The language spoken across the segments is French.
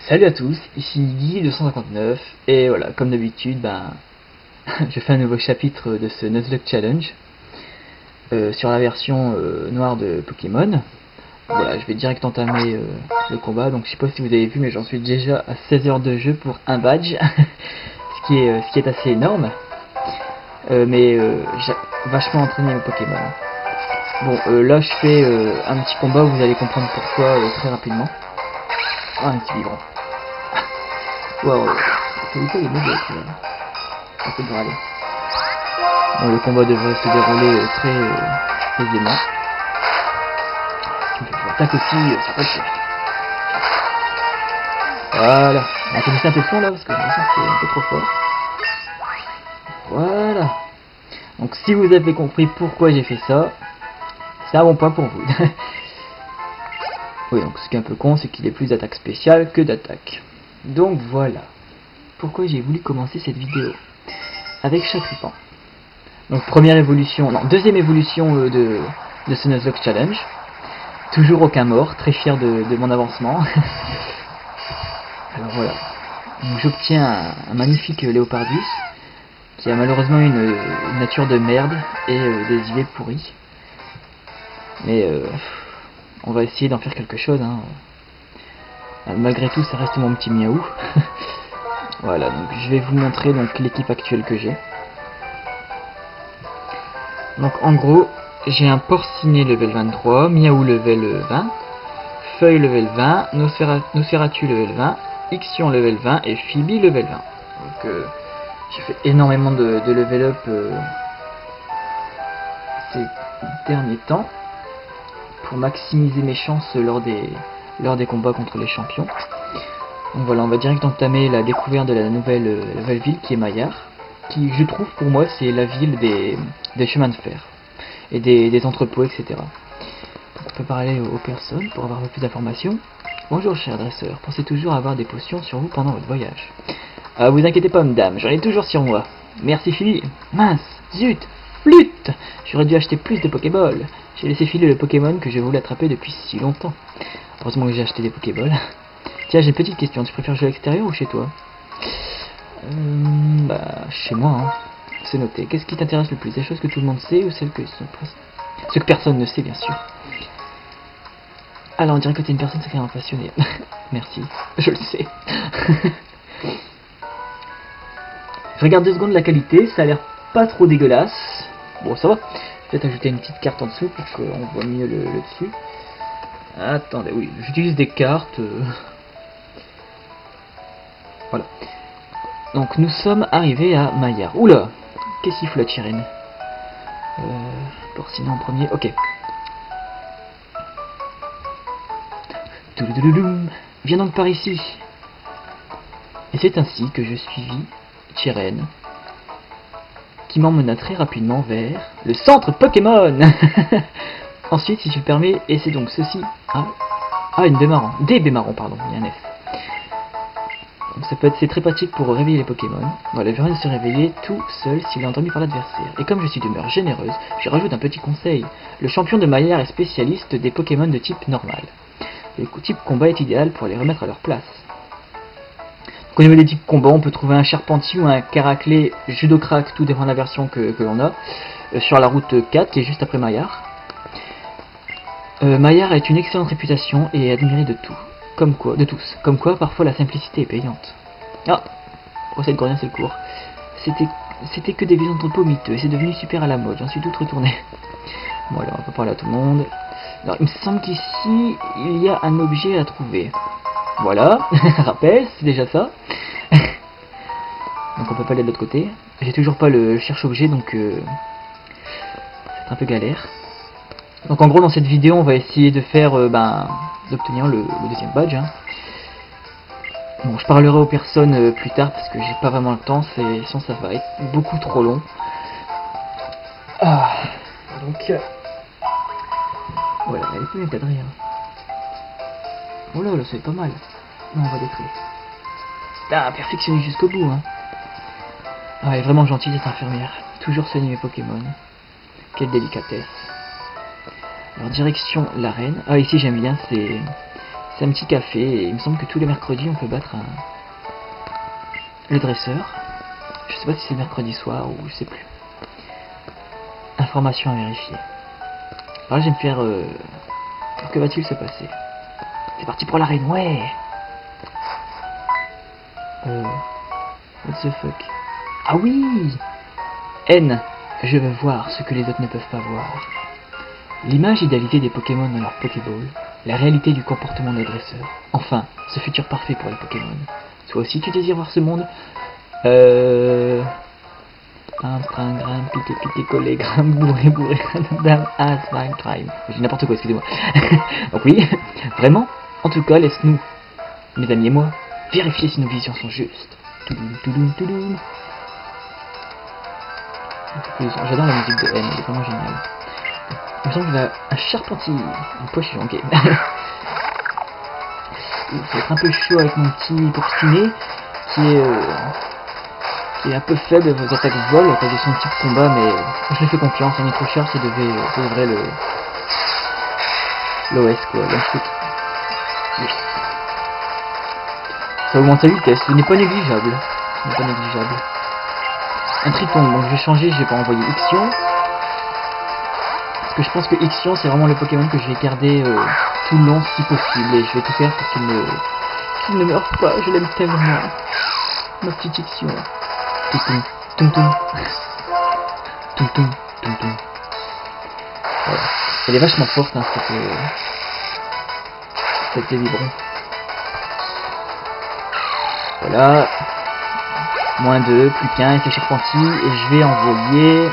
Salut à tous, ici Guy259 et voilà, comme d'habitude, je fais un nouveau chapitre de ce Nuzlocke Challenge sur la version noire de Pokémon. Voilà, je vais direct entamer le combat, donc je sais pas si vous avez vu mais j'en suis déjà à 16 heures de jeu pour un badge, ce qui est assez énorme, mais j'ai vachement entraîné mes Pokémon. Bon, là je fais un petit combat, vous allez comprendre pourquoi très rapidement. Ah, un petit vibrant. Waouh, c'est quoi les mots là. Ça peut aller. Bon, le combat devrait se dérouler très aisément. Attaque aussi, ça passe. Voilà. On va commencer un peu le son là parce que j'ai l'impression que c'est un peu trop fort. Voilà. Donc si vous avez compris pourquoi j'ai fait ça, c'est un bon point pour vous. Oui, donc ce qui est un peu con, c'est qu'il est plus d'attaque spéciale que d'attaque. Donc voilà. Pourquoi j'ai voulu commencer cette vidéo avec Chapulpan. Donc première évolution, non, deuxième évolution de ce Nuzlocke Challenge. Toujours aucun mort, très fier de mon avancement. Alors voilà, j'obtiens un magnifique Léopardus qui a malheureusement une nature de merde et des yeux pourris. Mais on va essayer d'en faire quelque chose. Hein. Malgré tout, ça reste mon petit miaou. Voilà, donc je vais vous montrer donc l'équipe actuelle que j'ai. Donc en gros, j'ai un Porcinet level 23, Miaou level 20, Feuille level 20, Nosferatu level 20, Ixion level 20 et Phoebe level 20. Donc j'ai fait énormément de level up ces derniers temps pour maximiser mes chances lors des combats contre les champions. Donc voilà, on va direct entamer la découverte de la nouvelle ville qui est Maillard, qui je trouve pour moi c'est la ville des chemins de fer et des entrepôts, etc. Donc on peut parler aux personnes pour avoir un peu plus d'informations. Bonjour cher dresseur, pensez toujours avoir des potions sur vous pendant votre voyage. Ah, vous inquiétez pas madame, j'en ai toujours sur moi. Merci Philly. Mince, zut, flûte. J'aurais dû acheter plus de Pokéball. J'ai laissé filer le Pokémon que je voulais attraper depuis si longtemps. Heureusement que j'ai acheté des Pokéballs. Tiens, j'ai une petite question, tu préfères jouer à l'extérieur ou chez toi? Chez moi, hein. C'est noté. Qu'est-ce qui t'intéresse le plus? Des choses que tout le monde sait ou celles que personne ne sait, bien sûr? Alors, on dirait que t'es une personne sacrément passionnée. Merci, je le sais. Je regarde 2 secondes la qualité, ça a l'air pas trop dégueulasse. Bon, ça va. Peut-être ajouter une petite carte en dessous pour qu'on voit mieux le dessus. Attendez, oui, j'utilise des cartes. Voilà. Donc nous sommes arrivés à Maillard. Oula, qu'est-ce qu'il flotte, Chirine? Porcinet en premier, ok. Viens donc par ici. Et c'est ainsi que je suivis Chirène, qui m'emmena très rapidement vers le centre Pokémon. Ensuite, si tu le permets, et c'est donc ceci. Une Bémarron. Des Bémarrons, pardon, il y a un F. C'est très pratique pour réveiller les Pokémon. Voilà, il vient de se réveiller tout seul s'il est endormi par l'adversaire. Et comme je suis d'humeur généreuse, je rajoute un petit conseil. Le champion de Maillard est spécialiste des Pokémon de type normal. Le type combat est idéal pour les remettre à leur place. Donc, au niveau des types combat, on peut trouver un Charpentier ou un Caraclé Judocrack, tout dépend de la version que l'on a, sur la route 4 qui est juste après Maillard. Maillard a une excellente réputation et est admiré de tous. Comme quoi, parfois la simplicité est payante. Ah, procès de Gordien, c'est le cours. C'était que des vieux entrepôts miteux et c'est devenu super à la mode. J'en suis toute retournée. Voilà, on peut parler à tout le monde. Alors, il me semble qu'ici, il y a un objet à trouver. Voilà, rappel, c'est déjà ça. Donc on peut pas aller de l'autre côté. J'ai toujours pas le cherche-objet, donc c'est un peu galère. Donc en gros dans cette vidéo on va essayer de faire d'obtenir le deuxième badge. Hein. Bon, je parlerai aux personnes plus tard parce que j'ai pas vraiment le temps, sinon ça va être beaucoup trop long. Donc voilà, elle est plus encadrée. Hein. Oh là, c'est pas mal. Non, on va détruire. Perfectionné jusqu'au bout. Hein. Elle est vraiment gentille cette infirmière. Toujours soigner mes Pokémon. Quelle délicatesse. Alors direction l'arène. Ici j'aime bien, C'est un petit café et il me semble que tous les mercredis on peut battre le dresseur. Je sais pas si c'est mercredi soir ou je sais plus. Information à vérifier. Alors là, je vais me faire... Alors que va-t-il se passer? C'est parti pour l'arène, ouais. What the fuck? Ah oui. N. Je veux voir ce que les autres ne peuvent pas voir. L'image idéalisée des Pokémon dans leur Pokéball, la réalité du comportement des dresseurs. Enfin, ce futur parfait pour les Pokémon. Toi aussi tu désires voir ce monde? Prin, grim, pité, pité, collé, grim, bourré, bourré, dame, as, time, time. J'ai n'importe quoi, excusez-moi. Donc oui, vraiment, en tout cas, laisse-nous, mes amis et moi, vérifier si nos visions sont justes. Toudoum, toudoum, toudoum. J'adore la musique de N, elle est vraiment géniale. Il me semble qu'il a un charpentier, un poisson, ok. Ça va être un peu chaud avec mon petit Pourcinet, qui est un peu faible aux attaques vol à cause de son type combat, mais je lui fais confiance, un Nitro Charge, ça devrait l'OS quoi, le truc. Ça augmente sa vitesse, ce n'est pas négligeable. Ce n'est pas négligeable. Un Triton, donc je vais changer, je vais pas envoyer Ixion. Parce que je pense que Ixion c'est vraiment le Pokémon que je vais garder tout le long si possible, et je vais tout faire pour qu'il ne meure pas, je l'aime tellement. Ma petite Ixion. Tum tum tum tum tum tum tum. Voilà. Elle est vachement forte hein, cette vibron. Voilà. Moins 2, plus qu'un, et c'est Charpentier, et je vais envoyer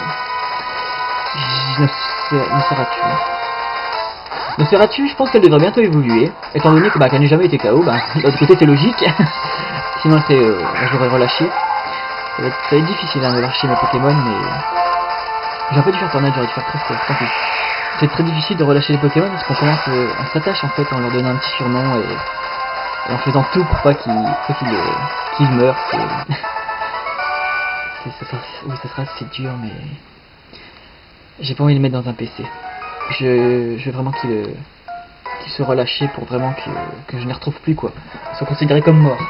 Nosferatu, je pense qu'elle devrait bientôt évoluer, étant donné que qu'elle n'a jamais été KO, de l'autre côté c'est logique, sinon j'aurais relâché. Ça va être difficile hein, de lâcher mes Pokémon, mais j'aurais pas dû faire tornade, j'aurais dû faire presque. Tant pis. C'est très difficile de relâcher les Pokémon parce qu'on commence, on s'attache en fait en leur donnant un petit surnom et en faisant tout pour pas qu'ils meurent. Ça sera assez dur, mais j'ai pas envie de le mettre dans un PC. Je veux vraiment qu'il se relâche pour vraiment que je ne les retrouve plus quoi, qu'ils soient considérés comme morts.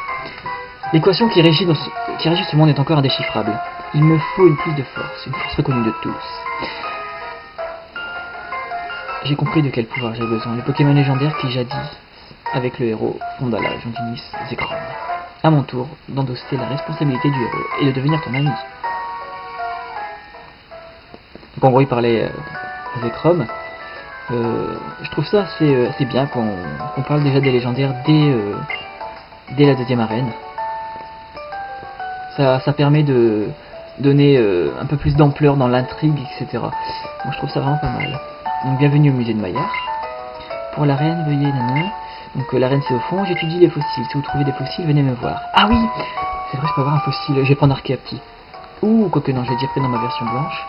L'équation qui régit ce monde est encore indéchiffrable. Il me faut une plus de force, une force reconnue de tous. J'ai compris de quel pouvoir j'ai besoin. Les Pokémon légendaires qui jadis, avec le héros, Fondala, Jontinis, Zekrom. À mon tour, d'endosser la responsabilité du héros et de devenir ton ami. Donc en gros, il parlait Zekrom. Je trouve ça assez bien qu'on parle déjà des légendaires dès la deuxième arène. Ça permet de donner un peu plus d'ampleur dans l'intrigue, etc. Donc je trouve ça vraiment pas mal. Donc bienvenue au musée de Maillard. Pour l'arène, veuillez nana. Donc l'arène c'est au fond, j'étudie les fossiles. Si vous trouvez des fossiles, venez me voir. Ah oui, c'est vrai, je peux avoir un fossile. Je vais prendre Archeapti. Ouh, quoique non, je l'ai déjà pris dans ma version blanche.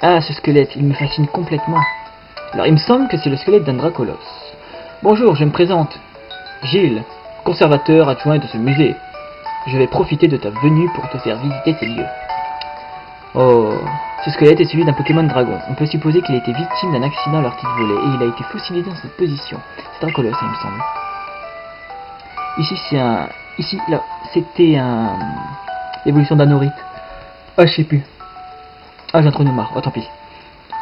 Ah, ce squelette, il me fascine complètement. Alors il me semble que c'est le squelette d'un Dracolos. Bonjour, je me présente. Gilles, conservateur adjoint de ce musée. Je vais profiter de ta venue pour te faire visiter ces lieux. Oh, ce squelette est celui d'un Pokémon dragon. On peut supposer qu'il a été victime d'un accident alors qu'il volait et il a été fossilisé dans cette position. C'est Dracolos, il me semble. Ici, là, c'était l'évolution d'Anorite. Ah, je sais plus. Ah, j'ai un trou de marre. Oh, tant pis.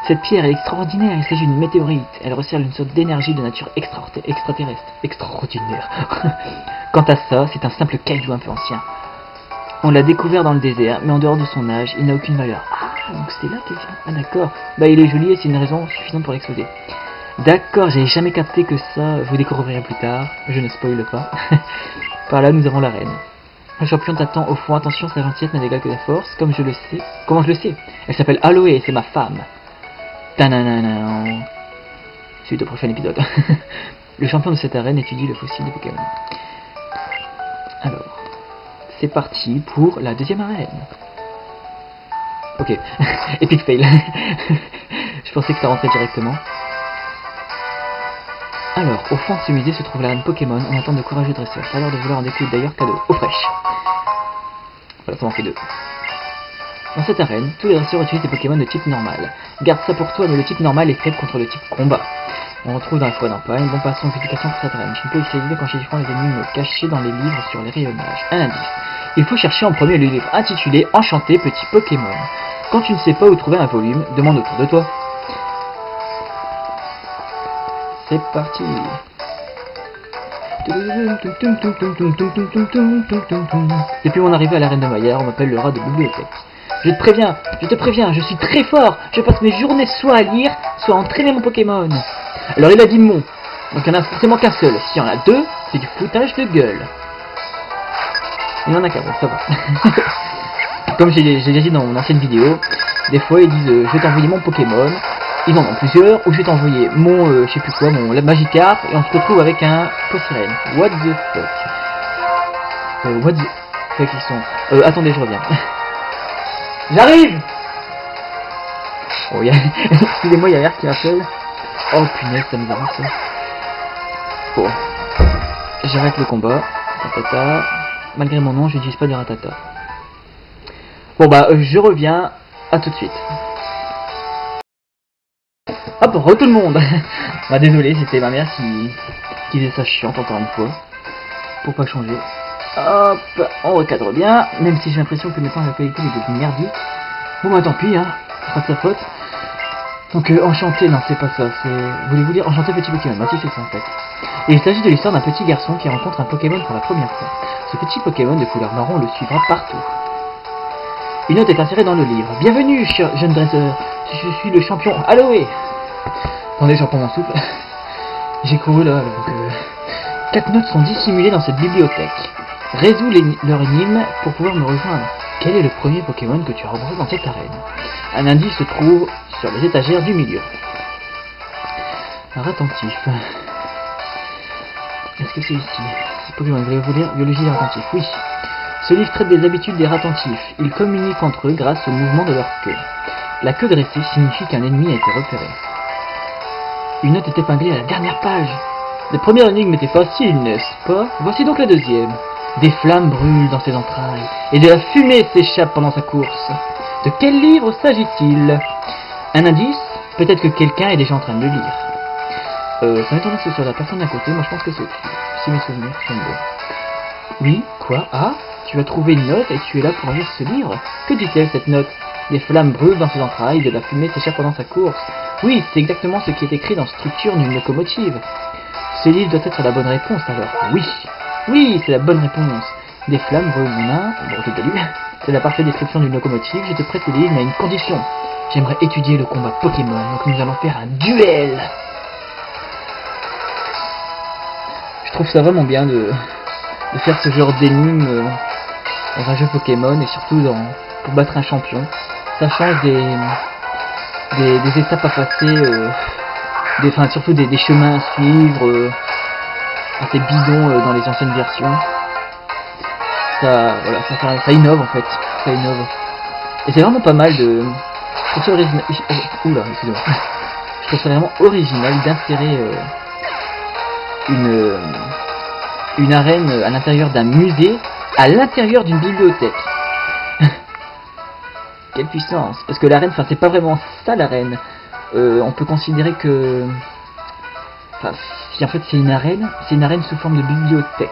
Cette pierre est extraordinaire, il s'agit d'une météorite. Elle recèle une sorte d'énergie de nature extraterrestre. Extraordinaire. Quant à ça, c'est un simple caillou un peu ancien. On l'a découvert dans le désert, mais en dehors de son âge, il n'a aucune valeur. Ah, donc c'est là qu'il vient. Ah d'accord. Bah il est joli et c'est une raison suffisante pour l'exposer. D'accord, j'avais jamais capté que ça, vous découvrirez plus tard. Je ne spoile pas. Par là, nous avons l'arène. Le champion t'attend au fond. Attention, sa gentillesse n'a d'égal que la force, comme je le sais. Comment je le sais? Elle s'appelle Aloé, c'est ma femme. Tananana. Suite au prochain épisode. Le champion de cette arène étudie le fossile des Pokémon. Alors, c'est parti pour la deuxième arène. Ok, epic fail. Je pensais que ça rentrait directement. Alors, au fond de ce musée se trouve l'arène Pokémon. On attend de courageux dresseurs. Pas l'heure de vouloir en découdre d'ailleurs, cadeau. Eau fraîche. Voilà, ça m'en fait deux. Dans cette arène, tous les dresseurs utilisent des Pokémon de type normal. Garde ça pour toi, mais le type normal est faible contre le type combat. On retrouve dans la forêt d'Empagne. Bon, passons aux explications pour cette arène. Je ne peux excéder quand chiffrant les énigmes cachées dans les livres sur les rayonnages. Un indice. Il faut chercher en premier le livre intitulé Enchanté petit Pokémon. Quand tu ne sais pas où trouver un volume, demande autour de toi. C'est parti. Depuis mon arrivée à l'arène de Maillard, on m'appelle le rat de bibliothèque. Je te préviens, je suis très fort. Je passe mes journées soit à lire, soit à entraîner mon Pokémon. Alors il a dit mon, donc il n'y en a forcément qu'un seul. S'il y en a deux, c'est du foutage de gueule. Il y en a qu'un, bon, ça va. Comme j'ai déjà dit dans mon ancienne vidéo, des fois ils disent je vais t'envoyer mon Pokémon. Ils en ont plusieurs, ou je vais t'envoyer mon, je sais plus quoi, mon Magikarp, et on se retrouve avec un Posirène. What the fuck? What the fuck ils sont... attendez, je reviens. J'arrive! Oh, excusez-moi, il y a l'air qui m'appelle. Oh punaise, ça nous arrange ça. Bon. J'arrête le combat. Ratata. Malgré mon nom, je n'utilise pas de ratata. Bon bah, je reviens. À tout de suite. Hop, re tout le monde. Bah désolé, c'était ma mère qui faisait ça chiante encore une fois. Pour pas changer. Hop, on recadre bien. Même si j'ai l'impression que maintenant la qualité est devenue merdique. Bon bah tant pis, hein. C'est pas de sa faute. Donc enchanté, non c'est pas ça. Voulez-vous dire enchanté petit Pokémon? Bah si c'est ça en fait. Et il s'agit de l'histoire d'un petit garçon qui rencontre un Pokémon pour la première fois. Ce petit Pokémon de couleur marron le suivra partout. Une note est insérée dans le livre. Bienvenue, jeune dresseur. Je suis le champion Aloé. Attendez, j'en prends mon souffle. J'ai couru là, donc... 4 notes sont dissimulées dans cette bibliothèque. Résous leur énigme pour pouvoir me rejoindre. Quel est le premier Pokémon que tu as rencontré dans cette arène? Un indice se trouve sur les étagères du milieu. Un attentif. Est-ce que c'est ici? Ce Pokémon, voulez-vous lire Biologie des attentifs? Oui. Ce livre traite des habitudes des rattentifs. Ils communiquent entre eux grâce au mouvement de leur queue. La queue dressée signifie qu'un ennemi a été repéré. Une note est épinglée à la dernière page. La première énigme était facile, n'est-ce pas? Voici donc la deuxième. Des flammes brûlent dans ses entrailles, et de la fumée s'échappe pendant sa course. De quel livre s'agit-il? Un indice? Peut-être que quelqu'un est déjà en train de le lire. Ça m'étonne que ce soit la personne à côté, moi je pense que c'est au-dessus, si mes souvenirs sont bons. Oui, quoi? Ah, tu as trouvé une note et tu es là pour lire ce livre? Que dit-elle cette note? Des flammes brûlent dans ses entrailles, de la fumée s'échappe pendant sa course. Oui, c'est exactement ce qui est écrit dans Structure d'une locomotive. Ce livre doit être la bonne réponse alors. Oui, oui, c'est la bonne réponse. Des flammes brûlent là. Bon, je t'ai lu. C'est la parfaite description d'une locomotive. Je te prête le livre, mais à une condition. J'aimerais étudier le combat Pokémon, donc nous allons faire un duel. Je trouve ça vraiment bien de faire ce genre d'énigme dans un jeu Pokémon et surtout pour battre un champion. Ça change des étapes à passer, surtout des chemins à suivre, assez bidons dans les anciennes versions. Ça innove en fait, ça innove. Et c'est vraiment pas mal de... Je trouve ça original... Oula, excusez-moi. Je trouve ça vraiment original d'insérer une arène à l'intérieur d'un musée, à l'intérieur d'une bibliothèque. Quelle puissance! Parce que l'arène, c'est pas vraiment ça l'arène. On peut considérer que... si en fait c'est une arène sous forme de bibliothèque.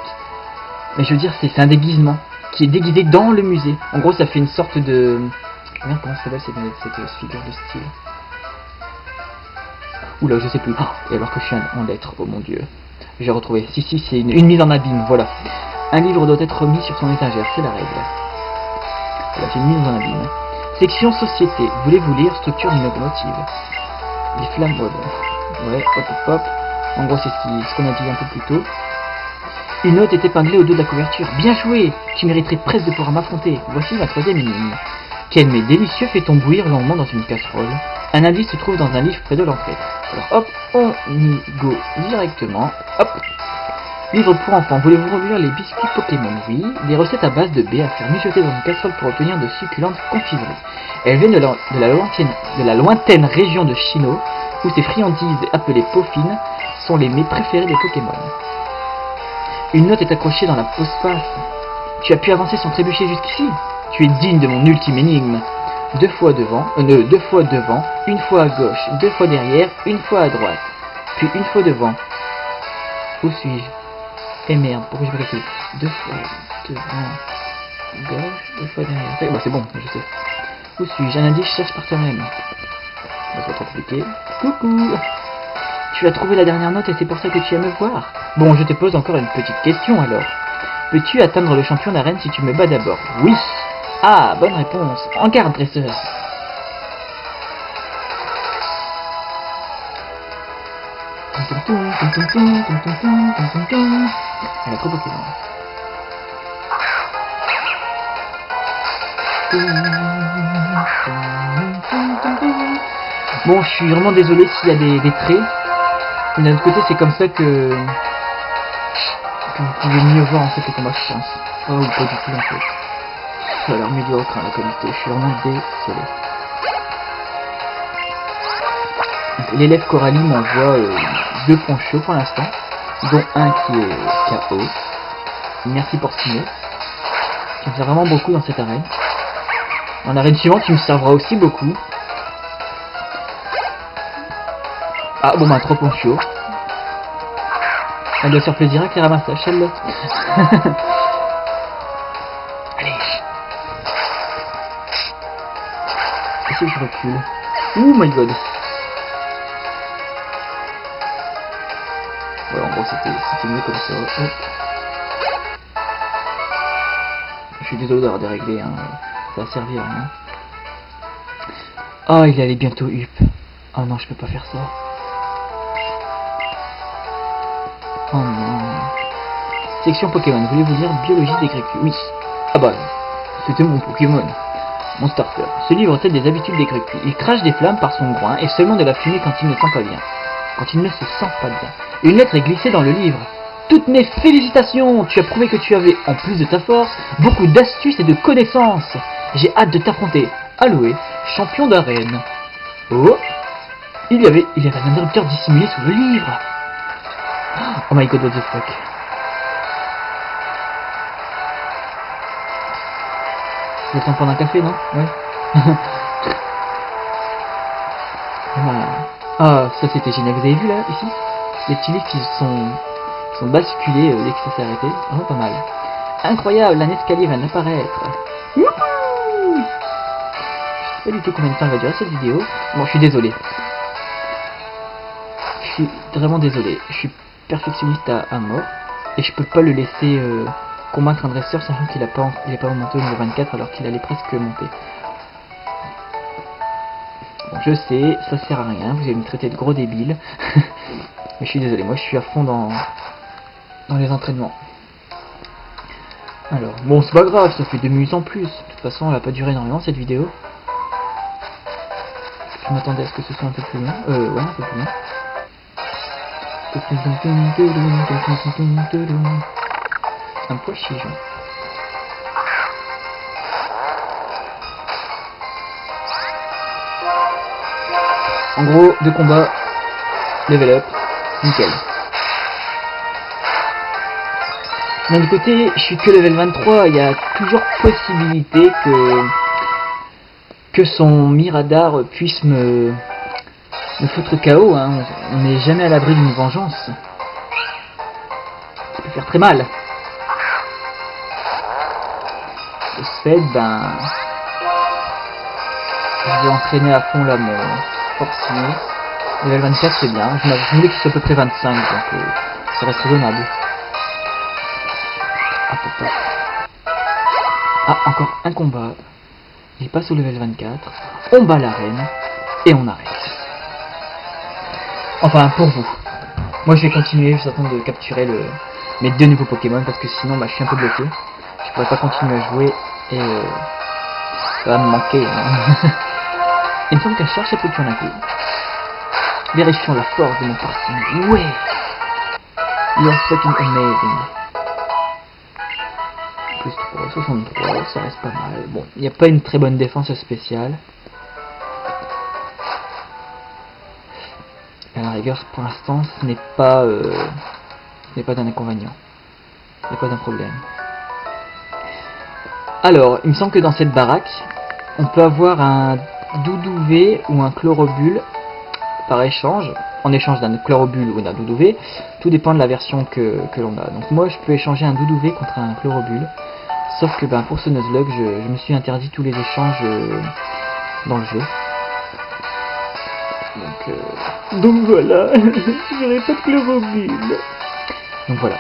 Mais je veux dire, c'est un déguisement qui est déguisé dans le musée. En gros, ça fait une sorte de... Merde, comment ça s'appelle cette figure de style? Oula, je sais plus. Et alors que je suis en lettres, oh mon dieu. J'ai retrouvé. Si, c'est une mise en abîme, voilà. Un livre doit être remis sur son étagère, c'est la règle. Voilà, j'ai une mise en abîme. Section Société. Voulez-vous lire Structure d'une locomotive? Les flammes... Ouais, hop. En gros, c'est ce qu'on a dit un peu plus tôt. Une note est épinglée au dos de la couverture. Bien joué! Tu mériterais presque de pouvoir m'affronter. Voici la troisième énigme. Quel mets délicieux fait-on bouillir longuement dans une casserole? Un indice se trouve dans un livre près de l'entrée. Alors hop, on y go directement. Hop. Livre pour enfants. Voulez-vous relire les biscuits Pokémon? Oui. Des recettes à base de baies à faire mijoter dans une casserole pour obtenir de succulentes confiseries. Elles viennent de la lointaine région de Chino, où ces friandises appelées peaufines sont les mets préférés des Pokémon. Une note est accrochée dans la postface. Tu as pu avancer sans trébucher jusqu'ici. Tu es digne de mon ultime énigme. Deux fois devant, une fois à gauche, deux fois derrière, une fois à droite. puis une fois devant. Où suis-je? Eh merde, pourquoi j'ai pas calculé? 2 fois devant, gauche, 2 fois derrière. Bah c'est bon, je sais. Où suis-je? Un indice, cherche par toi-même. Ça va trop compliqué. Coucou! Tu as trouvé la dernière note et c'est pour ça que tu aimes me voir? Bon, je te pose encore une petite question alors. Peux-tu atteindre le champion d'arène si tu me bats d'abord? Oui! Ah, bonne réponse. En garde, dresseur. Elle a trop Pokémon. Bon, je suis vraiment désolé s'il y a des traits. Mais d'un autre côté, c'est comme ça que vous pouvez mieux voir en fait les combats, je pense. Oh, ou pas du tout en fait. Ça a l'air médiocre hein, la qualité, je suis vraiment désolé. L'élève Coralie m'envoie 2 points chauds pour l'instant, dont un qui est KO. Merci pour ce qui me sert vraiment beaucoup dans cette arène. En arène suivante, tu me serviras aussi beaucoup. Ah bon bah 3 points chauds. Elle doit se faire plaisir avec les ramassages, celle-là. Allez. Et si je recule? Oh my god. Ouais, en gros c'était mieux comme ça. Hop. Je suis désolé d'avoir déréglé, hein. Ça va servir. Hein. Oh, il allait bientôt up. Oh non, je peux pas faire ça. Oh non. Section Pokémon. Voulez-vous lire Biologie des Gricus? Oui. Ah bah, c'était mon Pokémon. Mon starter. Ce livre traite des habitudes des Gricus. Il crache des flammes par son groin et seulement de la fumée quand il ne sent pas bien. Quand il ne se sent pas bien. Une lettre est glissée dans le livre. Toutes mes félicitations! Tu as prouvé que tu avais, en plus de ta force, beaucoup d'astuces et de connaissances. J'ai hâte de t'affronter. Aloé, champion d'arène. Oh! Il y avait un interrupteur dissimulé sous le livre. Oh my god, what the fuck. C'est le temps de prendre un café, non? Ouais. Ah, ça c'était génial. Vous avez vu là, ici? Les petits livres qui sont basculés dès que ça s'est arrêté. Vraiment pas mal. Incroyable, un escalier vient d'apparaître. Je sais pas du tout combien de temps va durer cette vidéo. Bon, je suis désolé. Je suis vraiment désolé. Je suis perfectionniste à mort. Et je peux pas le laisser combattre un dresseur sachant qu'il est pas monté au niveau 24 alors qu'il allait presque monter. Bon, je sais, ça sert à rien. Vous allez me traiter de gros débile. Mais je suis désolé, moi je suis à fond dans les entraînements. Alors, bon c'est pas grave, ça fait 2 minutes en plus. De toute façon, elle va pas durer énormément cette vidéo. Je m'attendais à ce que ce soit un peu plus long. Ouais, un peu plus long. Un poil chigeon. En gros, 2 combats, level up, nickel. D'un autre côté, je suis que level 23, il y a toujours possibilité que son Miradar puisse me foutre KO, hein. On n'est jamais à l'abri d'une vengeance. Ça peut faire très mal. De ce fait, ben... je vais entraîner à fond là mon forcier. Level 24 c'est bien, je voulais qu'il soit à peu près 25, donc ça reste raisonnable. Ah, encore un combat. Il passe au level 24. On bat l'arène. Et on arrête. Enfin, pour vous. Moi je vais continuer, je vais attendre de capturer mes 2 nouveaux Pokémon parce que sinon bah, je suis un peu bloqué. Je pourrais pas continuer à jouer et ça va me manquer. Hein. Il me semble qu'elle cherche, ça peut tuer un coup. Vérifions la force de mon parti. Ouais! You're fucking amazing. Plus 3, 63, ça reste pas mal. Bon, il n'y a pas une très bonne défense spéciale. À la rigueur, pour l'instant, ce n'est pas d'un inconvénient. Ce n'est pas d'un problème. Alors, il me semble que dans cette baraque, on peut avoir un Doudouvé ou un Chlorobule par échange, en échange d'un Chlorobule ou d'un Doudouvé. Tout dépend de la version que l'on a. Donc moi je peux échanger un Doudouvé contre un Chlorobule. Sauf que ben, pour ce Nuzlocke, je me suis interdit tous les échanges dans le jeu. Donc voilà, j'aurais pas de Chlorobule. Donc voilà,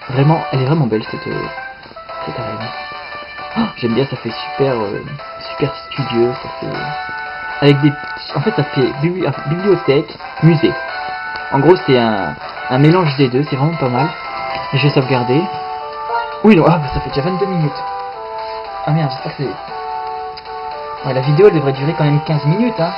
vraiment, elle est vraiment belle cette arène. Oh, j'aime bien, ça fait super studieux, ça fait avec des petits, en fait ça fait bibliothèque, musée. En gros c'est un mélange des deux, c'est vraiment pas mal. Et je vais sauvegarder. Oui non, ah bah ça fait déjà 22 minutes. Ah merde, j'espère que c'est... Ouais, la vidéo elle devrait durer quand même 15 minutes hein.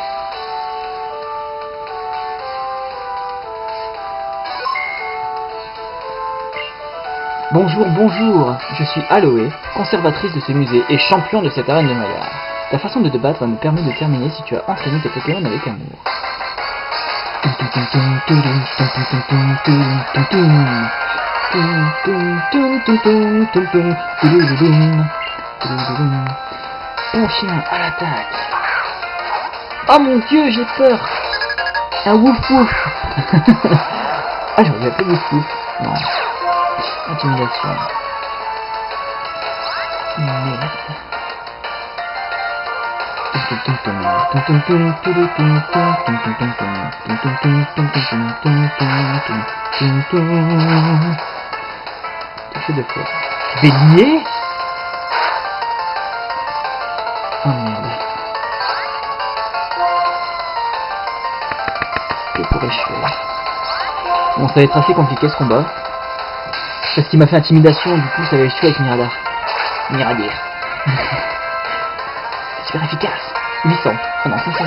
Bonjour, je suis Aloé, conservatrice de ce musée et champion de cette arène de Maillard. Ta façon de te battre me permet de terminer si tu as entraîné tes Pokémon avec amour. Bon chien, à l'attaque. Oh mon dieu, j'ai peur. Un wouf wouf. Ah, j'aurais dû appeler wouf wouf. Non. Intimidation. Merde. Touché de fois. Bélier. Oh merde. Que pourrais-je faire? Bon, ça va être assez compliqué ce combat. Parce qu'il m'a fait intimidation, du coup ça va échouer avec Miradar. Miradir. Super efficace. 800. Ah non, 500.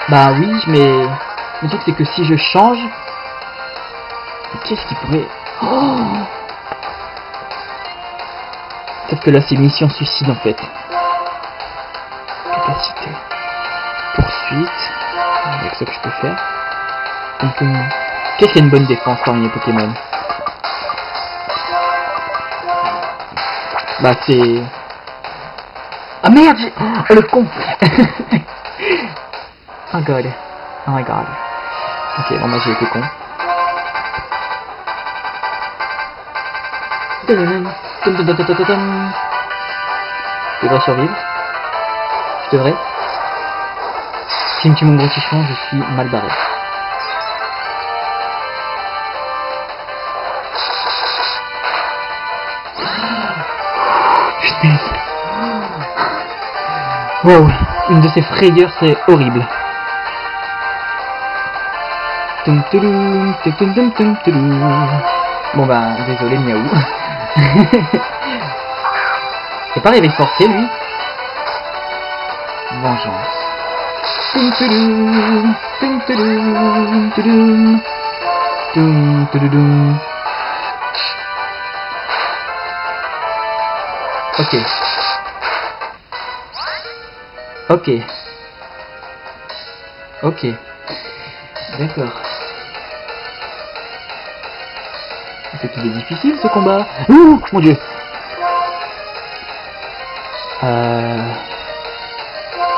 Bah oui, mais le truc c'est que si je change... Qu'est-ce qui pourrait... Oh, sauf que là c'est mission suicide en fait. Capacité. Poursuite. Avec ça que je peux faire. Qu'est-ce qui a une bonne défense parmi les Pokémon? Bah c'est... Ah merde, oh le con. Oh god. Oh my god. Ok, bon moi j'ai été con. Je devrais survivre. Je devrais. Si me tue mon gros chichon, je suis mal barré. Putain. Wow, une de ces frayeurs, c'est horrible. Bon bah, désolé Miaou. C'est pas réveil forcé lui. Vengeance. Ok. Ok. Ok. D'accord. C'est qu'il est difficile ce combat. Ouh, mon dieu.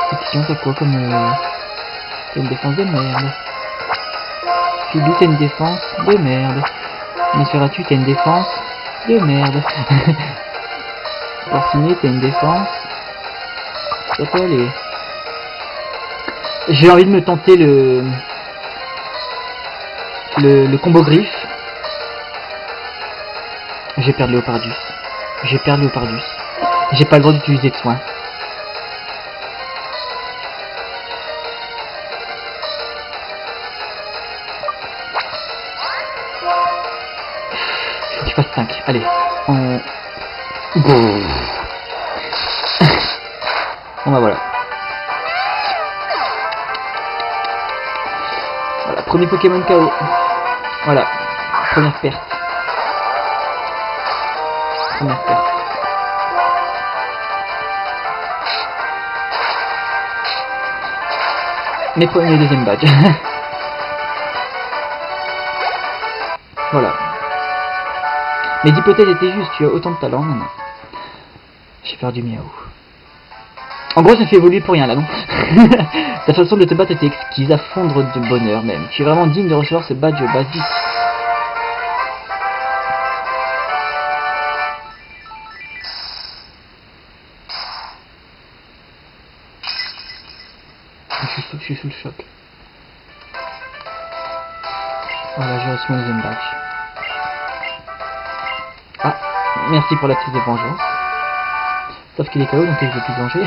Fiction, c'est quoi comme... C'est une défense de merde. Philou, t'as une défense de merde. Nosferatu, t'as une défense de merde. Porcinet, t'as une défense. Ça peut aller. J'ai envie de me tenter le combo griffe. J'ai perdu Léopardus. J'ai perdu Léopardus. J'ai pas le droit d'utiliser de soins. Faut que je fasse 5. Allez. On... Bon bah voilà. Voilà, premier Pokémon KO. Voilà. Première perte. Première perte. Mes premiers deuxième badge. Voilà. Mes hypothèses étaient justes, tu as autant de talent maintenant. J'ai perdu Miaou. En gros, ça fait évoluer pour rien là, non? Ta façon de te battre était exquise, à fondre de bonheur même. Tu es vraiment digne de recevoir ce badge basique. Je suis sous le choc. Voilà, j'ai reçu mon deuxième badge. Ah, merci pour la petite de vengeance. Sauf qu'il est KO, donc je ne vais plus venger.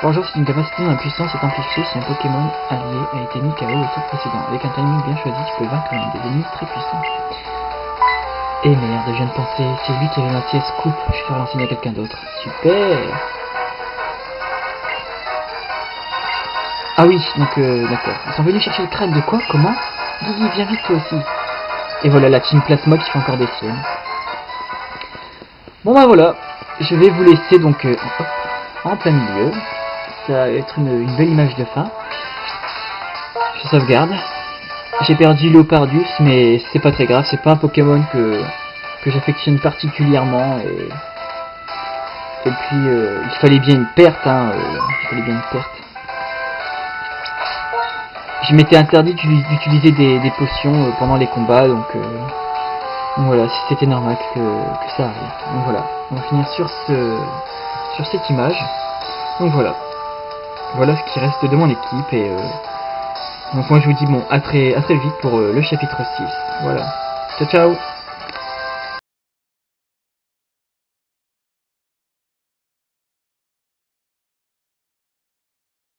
Vengeance, c'est une capacité dont la puissance est amplifiée si un Pokémon allié a été mis KO au tour précédent. Avec un timing bien choisi, tu peux vaincre des ennemis très puissants. Et merde, je viens de penser, c'est lui qui avait lancé Scoop, je vais l'enseigner à quelqu'un d'autre. Super. Ah oui, donc d'accord. Ils sont venus chercher le crâne de quoi? Comment? Guigui, viens vite toi aussi. Et voilà la team Plasma qui fait encore des sauts. Bon bah voilà, je vais vous laisser donc en plein milieu. Ça va être une belle image de fin. Je sauvegarde. J'ai perdu Leopardus, mais c'est pas très grave, c'est pas un Pokémon que j'affectionne particulièrement. Et puis il fallait bien une perte, hein. Il fallait bien une perte. Je m'étais interdit d'utiliser des potions pendant les combats, donc voilà, c'était normal que ça arrive. Donc voilà, on va finir sur cette image. Donc voilà ce qui reste de mon équipe, et donc moi je vous dis bon à très vite pour le chapitre 6. Voilà, ciao ciao.